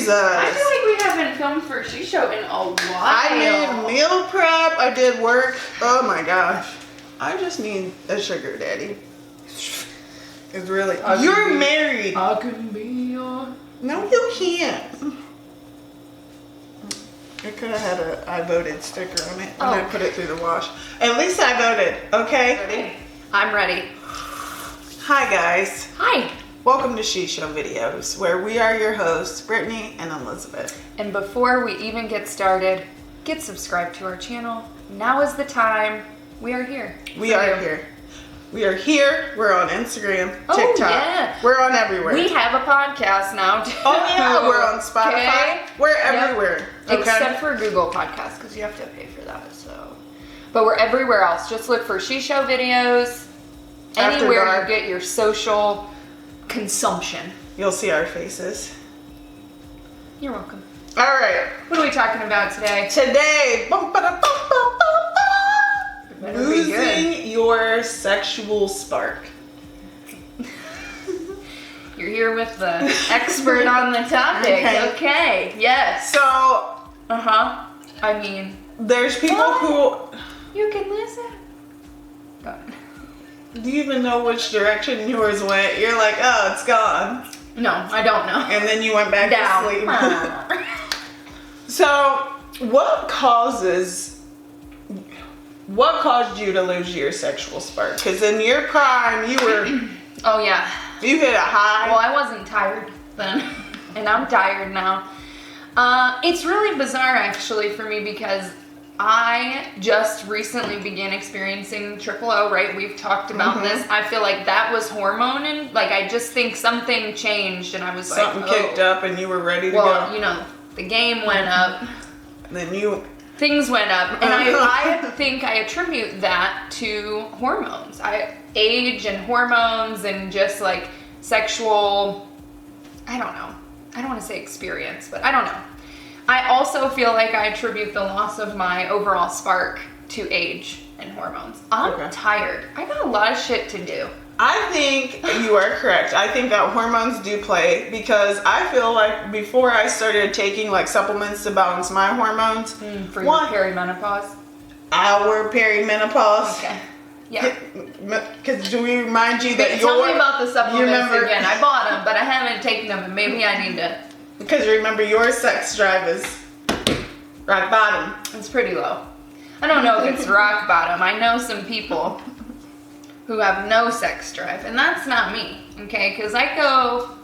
Jesus. I feel like we haven't filmed for She Show in a while. I did meal prep. I did work. Oh my gosh. I just need a sugar daddy. It's really. You're married. I can be your. No, you can't. I could have had a I voted sticker on it and I put it through the wash. At least I voted, okay? Ready? I'm ready. Hi guys. Hi. Welcome to She Show Videos, where we are your hosts, Britany and Elizabeth. And before we even get started, get subscribed to our channel. Now is the time. We are here. We are here. We are here. We're on Instagram, TikTok. Oh, yeah. We're on everywhere. We have a podcast now, too. Oh, yeah. We're on Spotify. Okay. We're everywhere. Yep. Okay? Except for Google Podcasts, because you have to pay for that. So, but we're everywhere else. Just look for She Show Videos. Anywhere you get your social consumption. You'll see our faces. You're welcome. All right. What are we talking about today? Today, Better be losing your sexual spark. You're here with the expert on the topic. Okay. Yes. So, I mean, there's people who... You can listen. Go ahead. Do you even know which direction yours went? You're like, oh, it's gone. No, I don't know. And then you went back to sleep. So, what caused you to lose your sexual spark? Because in your prime, you were... Oh, yeah. You hit a high. Well, I wasn't tired then, and I'm tired now. It's really bizarre, actually, for me, because I just recently began experiencing triple O, right? We've talked about this. I feel like that was hormone, and like I just think something changed, and I was something like, kicked up, and you were ready to go. Well, you know, the game went up. And then Things went up, and I think I attribute that to hormones. Age and hormones and just like sexual, I don't know. I don't want to say experience, but I don't know. I also feel like I attribute the loss of my overall spark to age and hormones. I'm tired. I got a lot of shit to do. I think you are correct. I think that hormones do play, because I feel like before I started taking like supplements to balance my hormones. For your perimenopause? Our perimenopause. Okay. Yeah. Because do we remind you that Tell me about the supplements again. I bought them, but I haven't taken them, and maybe I need to. Because remember, your sex drive is rock bottom. It's pretty low. I don't know if it's rock bottom. I know some people who have no sex drive, and that's not me, okay? Because I go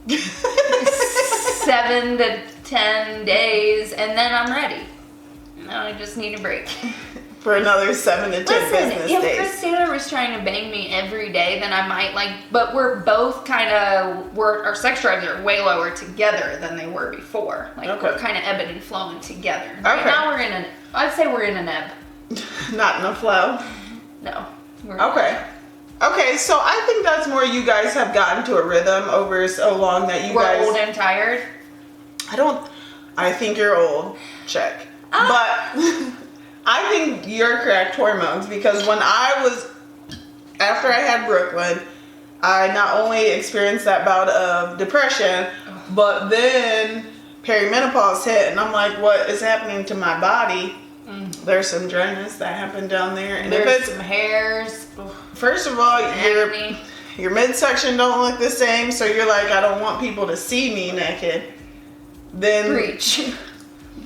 7 to 10 days, and then I'm ready. Now I just need a break. For another 7 to 10 business days. If Christina was trying to bang me every day, then I might but we're both our sex drives are way lower together than they were before. We're kind of ebbing and flowing together. Right now I'd say we're in an ebb. Not in a flow? No. Okay, so I think that's more you guys have gotten to a rhythm over so long that we're old and tired. I think you're old. Check. But I think you're correct, hormones, because after I had Brooklyn, I not only experienced that bout of depression, but then perimenopause hit, and I'm like, what is happening to my body? There's some dryness that happened down there, and there's some hairs. First of all, your midsection don't look the same, so you're like, I don't want people to see me naked. Then Preach.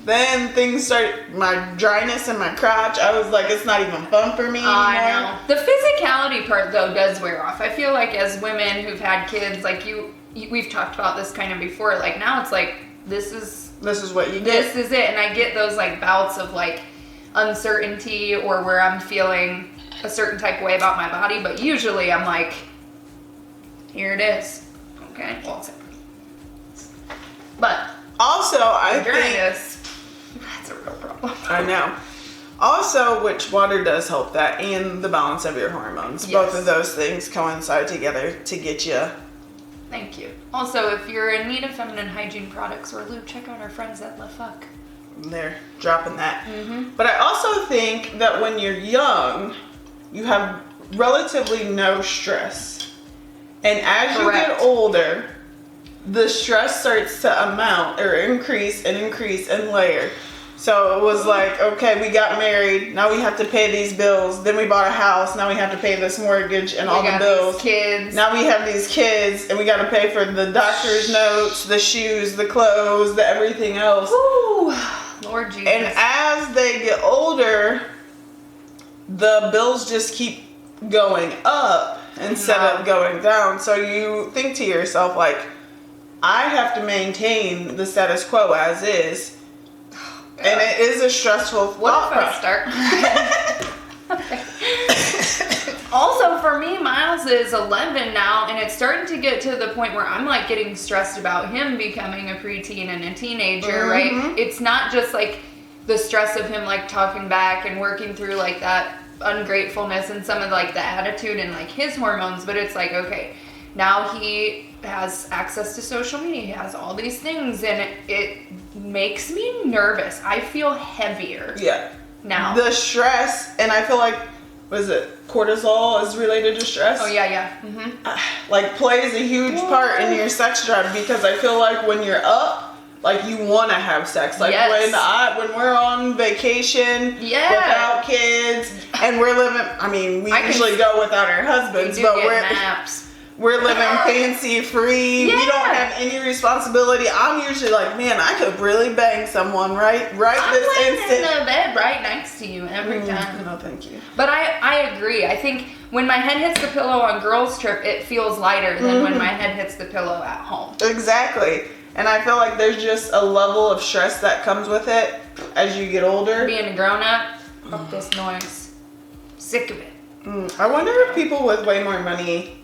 Then things started, my dryness in my crotch, I was like, it's not even fun for me anymore. I know. The physicality part, though, does wear off. I feel like as women who've had kids, like we've talked about this kind of before, like now it's like, this is what you get. This is it. And I get those like bouts of like uncertainty or where I'm feeling a certain type of way about my body, but usually I'm like, here it is. Okay. Well, but also, I think that's a real problem. I know. Also, which water does help that, and the balance of your hormones. Yes. Both of those things coincide together to get you. Thank you. Also, if you're in need of feminine hygiene products or lube, check out our friends at La Fuck. They're dropping that. But I also think that when you're young, you have relatively no stress. And as you get older, the stress starts to amount or increase and layer. So it was like, okay, we got married. Now we have to pay these bills. Then we bought a house. Now we have to pay this mortgage and all the bills. These kids. Now we have these kids, and we got to pay for the doctor's notes, the shoes, the clothes, the everything else. Ooh, Lord Jesus. And as they get older, the bills just keep going up instead of going down. So you think to yourself, like, I have to maintain the status quo as is. And it is a stressful thought process. Also, for me, Miles is 11 now, and it's starting to get to the point where I'm like getting stressed about him becoming a preteen and a teenager, right? It's not just like the stress of him like talking back and working through like that ungratefulness and some of like the attitude and like his hormones, but it's like, okay, now he has access to social media, he has all these things, and it makes me nervous. I feel heavier. Yeah. Now. The stress, and I feel like, what is it? Cortisol is related to stress. Oh yeah. Mm-hmm. Like plays a huge part in your sex drive, because I feel like when you're up, like you want to have sex. Like when we're on vacation without kids and we're living. I mean, we usually go without our husbands, but we're living fancy free. We don't have any responsibility. I'm usually like, man, I could really bang someone right this instant. I'm in the bed right next to you every time. No, thank you. But I agree. I think when my head hits the pillow on girls' trip, it feels lighter than when my head hits the pillow at home. Exactly. And I feel like there's just a level of stress that comes with it as you get older. Being a grown-up, fuck this noise. Sick of it. I wonder if people with way more money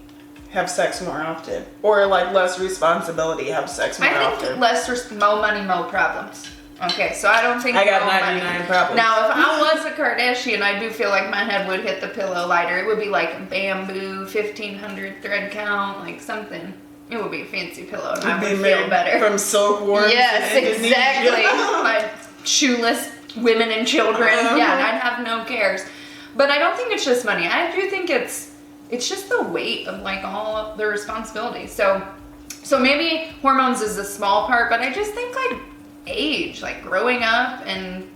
have sex more often, or like less responsibility have sex more often. I think more money, more problems. Okay, so I don't think I got 99 problems. Now, if I was a Kardashian, I do feel like my head would hit the pillow lighter. It would be like a bamboo, 1500 thread count, like something. It would be a fancy pillow, and I would feel better. From silkworms. Yes, exactly. My shoeless women and children. Yeah, and I'd have no cares. But I don't think it's just money. I do think it's just the weight of like all of the responsibilities. So maybe hormones is a small part, but I just think like age, like growing up and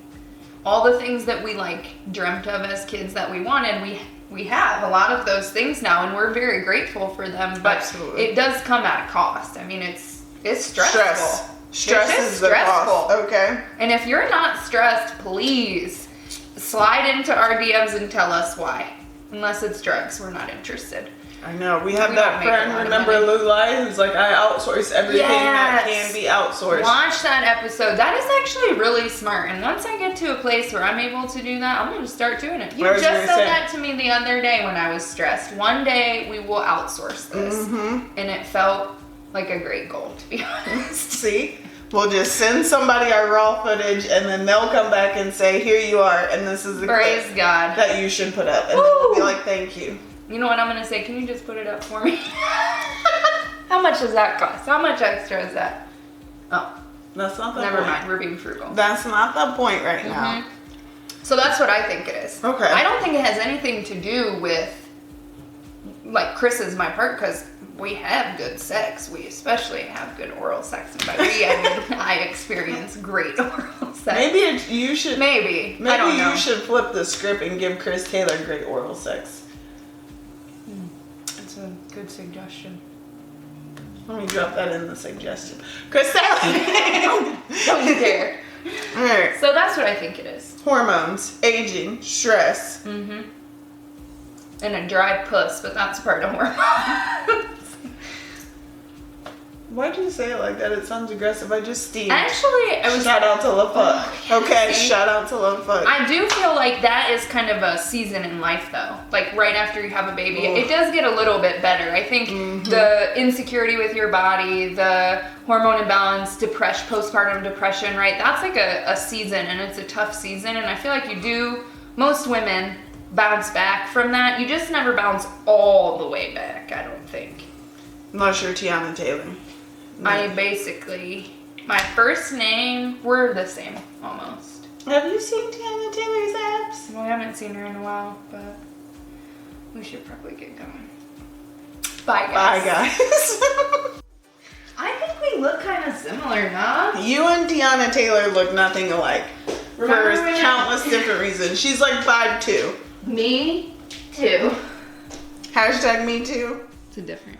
all the things that we like dreamt of as kids that we wanted, we have a lot of those things now, and we're very grateful for them, but it does come at a cost. I mean, it's stressful. Stress is the cost. Okay. And if you're not stressed, please slide into our DMs and tell us why. Unless it's drugs, we're not interested. I know. We have that friend, remember Lulai, who's like, I outsource everything that can be outsourced. Watch that episode. That is actually really smart. And once I get to a place where I'm able to do that, I'm going to start doing it. You just said that to me the other day when I was stressed. One day we will outsource this. And it felt like a great goal, to be honest. See? We'll just send somebody our raw footage, and then they'll come back and say, here you are, and this is the Praise clip God that you should put up. And then we'll be like, thank you. You know what I'm going to say? Can you just put it up for me? How much does that cost? How much extra is that? Oh. That's not the Never point. mind. We're being frugal. That's not the point right now. So that's what I think it is. Okay. I don't think it has anything to do with, like, Chris is my part, because we have good sex. We especially have good oral sex. And by we, I mean, I experience great oral sex. Maybe you should. Maybe I don't know. You should flip the script and give Chris Taylor great oral sex. That's a good suggestion. Let me drop that in the suggestion. Chris Taylor. Don't you dare. All right. So that's what I think it is. Hormones, aging, stress. And a dry puss, but that's part of hormones. Why'd you say it like that? It sounds aggressive. I just steamed. Actually, I was... Shout out to LaFuck. Okay, shout out to LaFuck. I do feel like that is kind of a season in life, though. Like, right after you have a baby. It does get a little bit better. I think the insecurity with your body, the hormone imbalance, postpartum depression, right? That's like a season, and it's a tough season. And I feel like most women bounce back from that. You just never bounce all the way back, I don't think. Unless you're Tiana Taylor. I basically, my first name, we're the same, almost. Have you seen Tiana Taylor's abs? Well, I haven't seen her in a while, but we should probably get going. Bye, guys. Bye, guys. I think we we look kind of similar, huh? You and Tiana Taylor look nothing alike. Remember For when countless different reasons. She's like 5'2". Me too. Hashtag me too. It's a different.